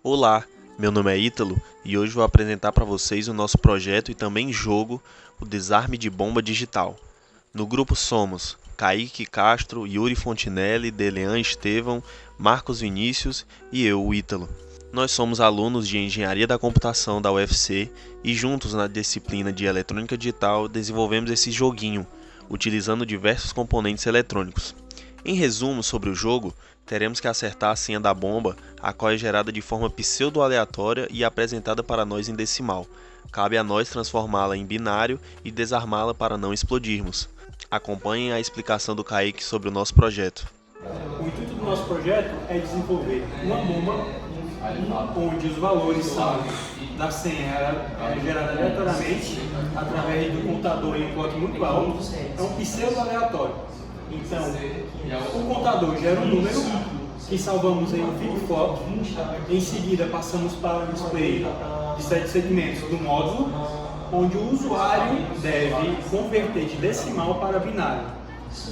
Olá, meu nome é Ítalo e hoje vou apresentar para vocês o nosso projeto e também jogo, o Desarme de Bomba Digital. No grupo somos Kaique Castro, Yuri Fontinelli, Delean Estevão, Marcos Vinícius e eu, o Ítalo. Nós somos alunos de Engenharia da Computação da UFC e juntos na disciplina de Eletrônica Digital desenvolvemos esse joguinho, utilizando diversos componentes eletrônicos. Em resumo sobre o jogo, teremos que acertar a senha da bomba, a qual é gerada de forma pseudo-aleatória e apresentada para nós em decimal. Cabe a nós transformá-la em binário e desarmá-la para não explodirmos. Acompanhem a explicação do Kaique sobre o nosso projeto. O intuito do nosso projeto é desenvolver uma bomba onde os valores são da senha gerada aleatoriamente através do contador em um clock muito alto. É um pseudo-aleatório. Então, o contador gera um número que salvamos em um flip-flop. Em seguida, passamos para o display de 7 segmentos do módulo, onde o usuário deve converter de decimal para binário.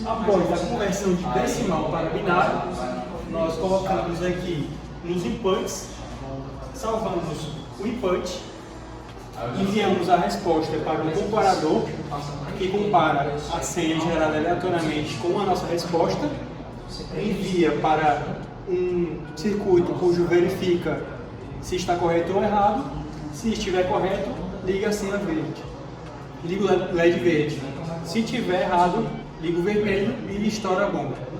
Após a conversão de decimal para binário, nós colocamos aqui nos inputs, salvamos o input, enviamos a resposta para o comparador, que compara a senha gerada aleatoriamente com a nossa resposta, envia para um circuito cujo verifica se está correto ou errado. Se estiver correto, liga a senha verde, liga o LED verde. Se estiver errado, liga o vermelho e estoura a bomba.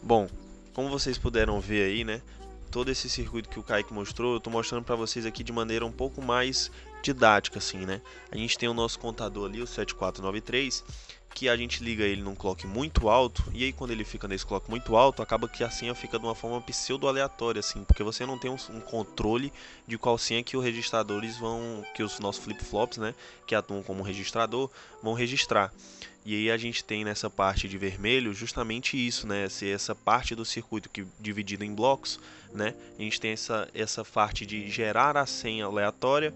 Bom, como vocês puderam ver aí, né? Todo esse circuito que o Kaique mostrou, eu estou mostrando para vocês aqui de maneira um pouco mais didática, assim, né? A gente tem o nosso contador ali, o 7493, que a gente liga ele num clock muito alto, e aí quando ele fica nesse clock muito alto, acaba que a senha fica de uma forma pseudo-aleatória, assim, porque você não tem um controle de qual senha que os registradores vão, que os nossos flip-flops, né, que atuam como registrador, vão registrar. E aí a gente tem nessa parte de vermelho justamente isso, né? Essa parte do circuito que dividido em blocos, né? A gente tem essa parte de gerar a senha aleatória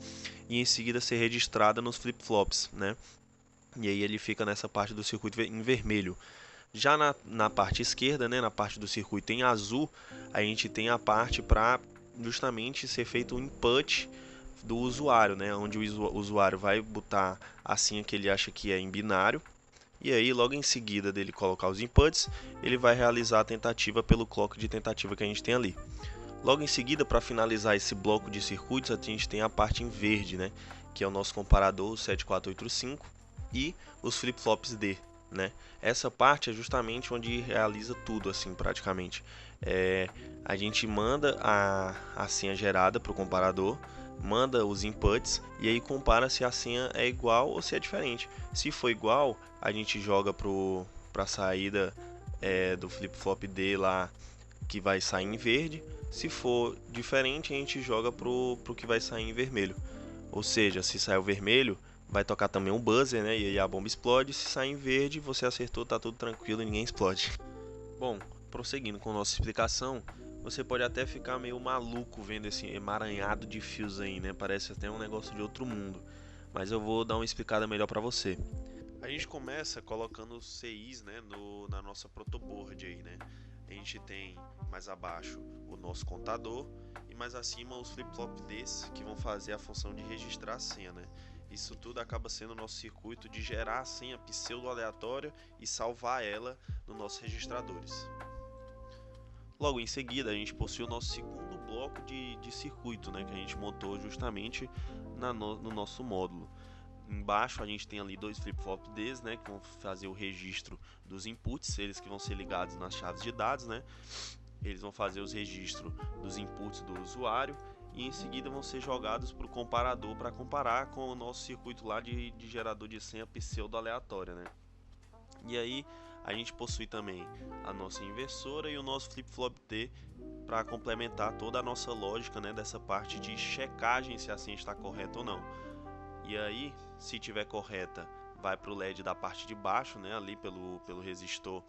e em seguida ser registrada nos flip-flops, né? E aí ele fica nessa parte do circuito em vermelho. Já na parte esquerda, né, na parte do circuito em azul, a gente tem a parte para justamente ser feito o input do usuário, né, onde o usuário vai botar a senha que ele acha que é em binário. E aí, logo em seguida dele colocar os inputs, ele vai realizar a tentativa pelo clock de tentativa que a gente tem ali. Logo em seguida, para finalizar esse bloco de circuitos, a gente tem a parte em verde, né, que é o nosso comparador, o 7485, e os flip-flops D, né? Essa parte é justamente onde realiza tudo, assim, praticamente. A gente manda a senha gerada para o comparador, manda os inputs e aí compara se a senha é igual ou se é diferente. Se for igual, a gente joga para a saída do flip-flop D lá, que vai sair em verde. Se for diferente, a gente joga pro que vai sair em vermelho. Ou seja, se sair o vermelho, vai tocar também um buzzer, né? E aí a bomba explode. Se sair em verde, você acertou, tá tudo tranquilo e ninguém explode. Bom, prosseguindo com nossa explicação, você pode até ficar meio maluco vendo esse emaranhado de fios aí, né? Parece até um negócio de outro mundo. Mas eu vou dar uma explicada melhor para você. A gente começa colocando os CIs, né, na nossa protoboard aí, né? A gente tem mais abaixo o nosso contador e mais acima os flip-flop Ds que vão fazer a função de registrar a senha, né? Isso tudo acaba sendo o nosso circuito de gerar a senha pseudo-aleatória e salvar ela nos nossos registradores. Logo em seguida, a gente possui o nosso segundo bloco de circuito, né, que a gente montou justamente no nosso módulo. Embaixo a gente tem ali dois flip-flop Ds, né, que vão fazer o registro dos inputs, eles que vão ser ligados nas chaves de dados, né? Eles vão fazer os registros dos inputs do usuário e em seguida vão ser jogados para o comparador para comparar com o nosso circuito lá de gerador de senha pseudo-aleatória, né? E aí a gente possui também a nossa inversora e o nosso flip-flop D para complementar toda a nossa lógica, né, dessa parte de checagem se a senha está correta ou não. E aí, se tiver correta, vai para o LED da parte de baixo, né, ali pelo resistor,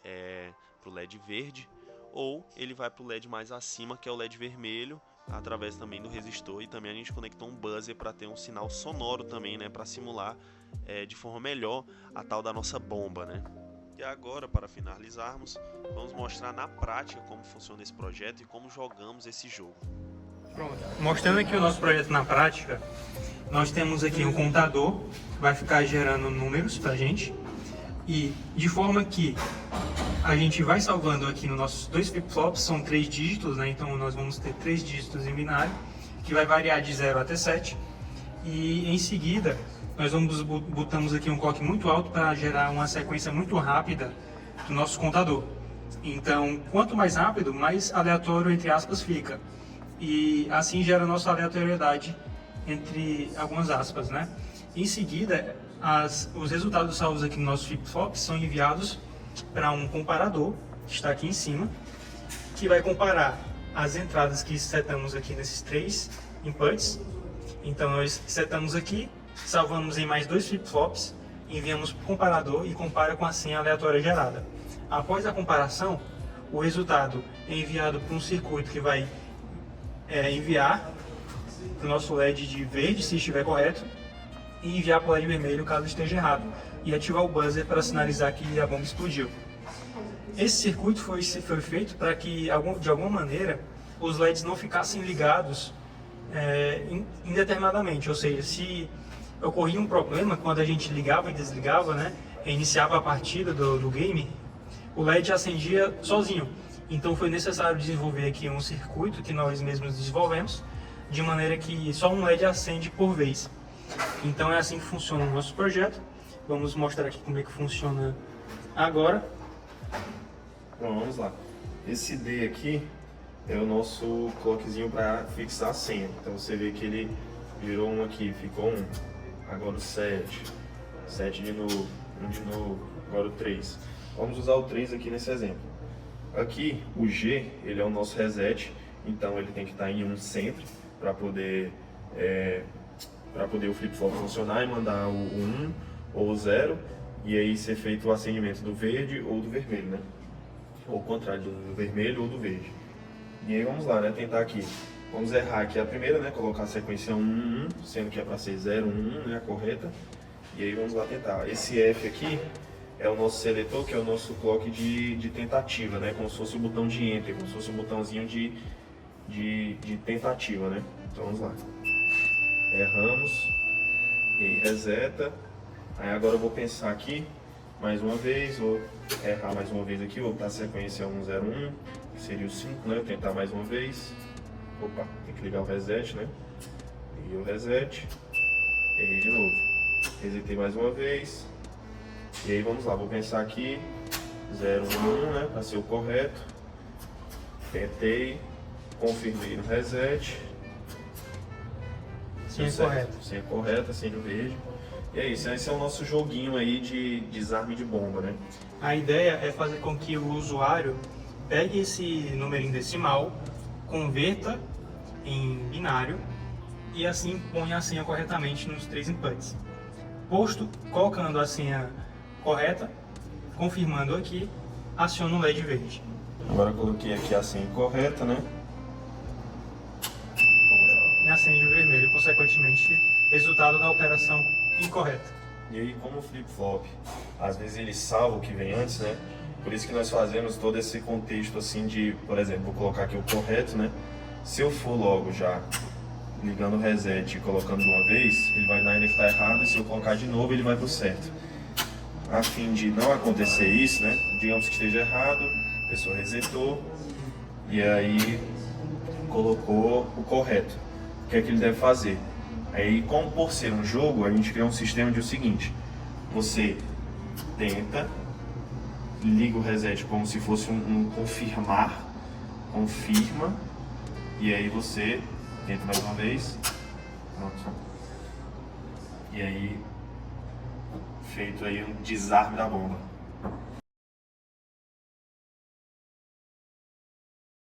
para o LED verde, ou ele vai para o LED mais acima, que é o LED vermelho, através também do resistor, e também a gente conectou um buzzer para ter um sinal sonoro também, né, para simular de forma melhor a tal da nossa bomba, né. E agora, para finalizarmos, vamos mostrar na prática como funciona esse projeto e como jogamos esse jogo. Pronto. Mostrando aqui o nosso projeto na prática, nós temos aqui um contador que vai ficar gerando números para a gente, e de forma que a gente vai salvando aqui nos nossos dois flip-flops, são 3 dígitos, né? Então nós vamos ter 3 dígitos em binário, que vai variar de 0 até 7, e em seguida nós botamos aqui um clock muito alto para gerar uma sequência muito rápida do nosso contador. Então, quanto mais rápido, mais aleatório, entre aspas, fica. E assim gera a nossa aleatoriedade entre algumas aspas, né? Em seguida, os resultados salvos aqui no nosso flip-flop são enviados para um comparador, que está aqui em cima, que vai comparar as entradas que setamos aqui nesses 3 inputs. Então nós setamos aqui, salvamos em mais 2 flip-flops, enviamos para o comparador e compara com a senha aleatória gerada. Após a comparação, o resultado é enviado para um circuito que vai enviar para o nosso LED de verde, se estiver correto, e enviar para o LED vermelho caso esteja errado, e ativar o buzzer para sinalizar que a bomba explodiu. Esse circuito foi feito para que, de alguma maneira, os LEDs não ficassem ligados indeterminadamente, ou seja, se ocorria um problema quando a gente ligava e desligava, né, reiniciava a partida do game, o LED acendia sozinho. Então foi necessário desenvolver aqui um circuito que nós mesmos desenvolvemos, de maneira que só um LED acende por vez. Então é assim que funciona o nosso projeto. Vamos mostrar aqui como é que funciona agora. Bom, vamos lá. Esse D aqui é o nosso clockzinho para fixar a senha. Então você vê que ele virou um aqui, ficou 1, agora o 7, 7 de novo, 1 de novo, agora o 3. Vamos usar o 3 aqui nesse exemplo. Aqui, o G, ele é o nosso reset, então ele tem que estar em 1 sempre, para poder o flip-flop funcionar e mandar o 1 ou o 0, e aí ser feito o acendimento do verde ou do vermelho, né? Ou o contrário, do vermelho ou do verde. E aí vamos lá, né? Tentar aqui. Vamos errar aqui a primeira, né? Colocar a sequência 1, 1, sendo que é para ser 0, 1, 1, né? A correta. E aí vamos lá tentar. Esse F aqui é o nosso seletor, que é o nosso clock de tentativa, né? Como se fosse o botão de enter, como se fosse um botãozinho de tentativa, né? Então vamos lá. Erramos. E aí reseta. Aí agora eu vou pensar aqui mais uma vez, vou errar mais uma vez aqui, vou botar a sequência 101, que seria o 5, né? Vou tentar mais uma vez. Opa, tem que ligar o reset, né? Liguei o reset. Errei de novo. Resetei mais uma vez. E aí vamos lá, vou pensar aqui 011, né, para ser o correto. Tentei, confirmei no reset. Senha correta. Senha correta, senha verde. E é isso, esse é o nosso joguinho aí de desarme de bomba, né? A ideia é fazer com que o usuário pegue esse número em decimal, converta em binário e assim ponha a senha corretamente nos 3 inputs. Colocando a senha correta, confirmando aqui, aciona o LED verde. Agora eu coloquei aqui a senha correta, né? E acende o vermelho, consequentemente, resultado da operação incorreta. E aí, como o flip-flop, às vezes ele salva o que vem antes, né? Por isso que nós fazemos todo esse contexto assim de, por exemplo, vou colocar aqui o correto, né? Se eu for logo já ligando o reset e colocando de uma vez, ele vai dar ainda que está errado, e se eu colocar de novo, ele vai pro certo. A fim de não acontecer isso, né? Digamos que esteja errado, a pessoa resetou e aí colocou o correto. O que é que ele deve fazer? Aí, como por ser um jogo, a gente cria um sistema de o seguinte: você tenta, liga o reset como se fosse um confirmar, confirma, e aí você tenta mais uma vez, pronto. E aí, feito aí um desarme da bomba.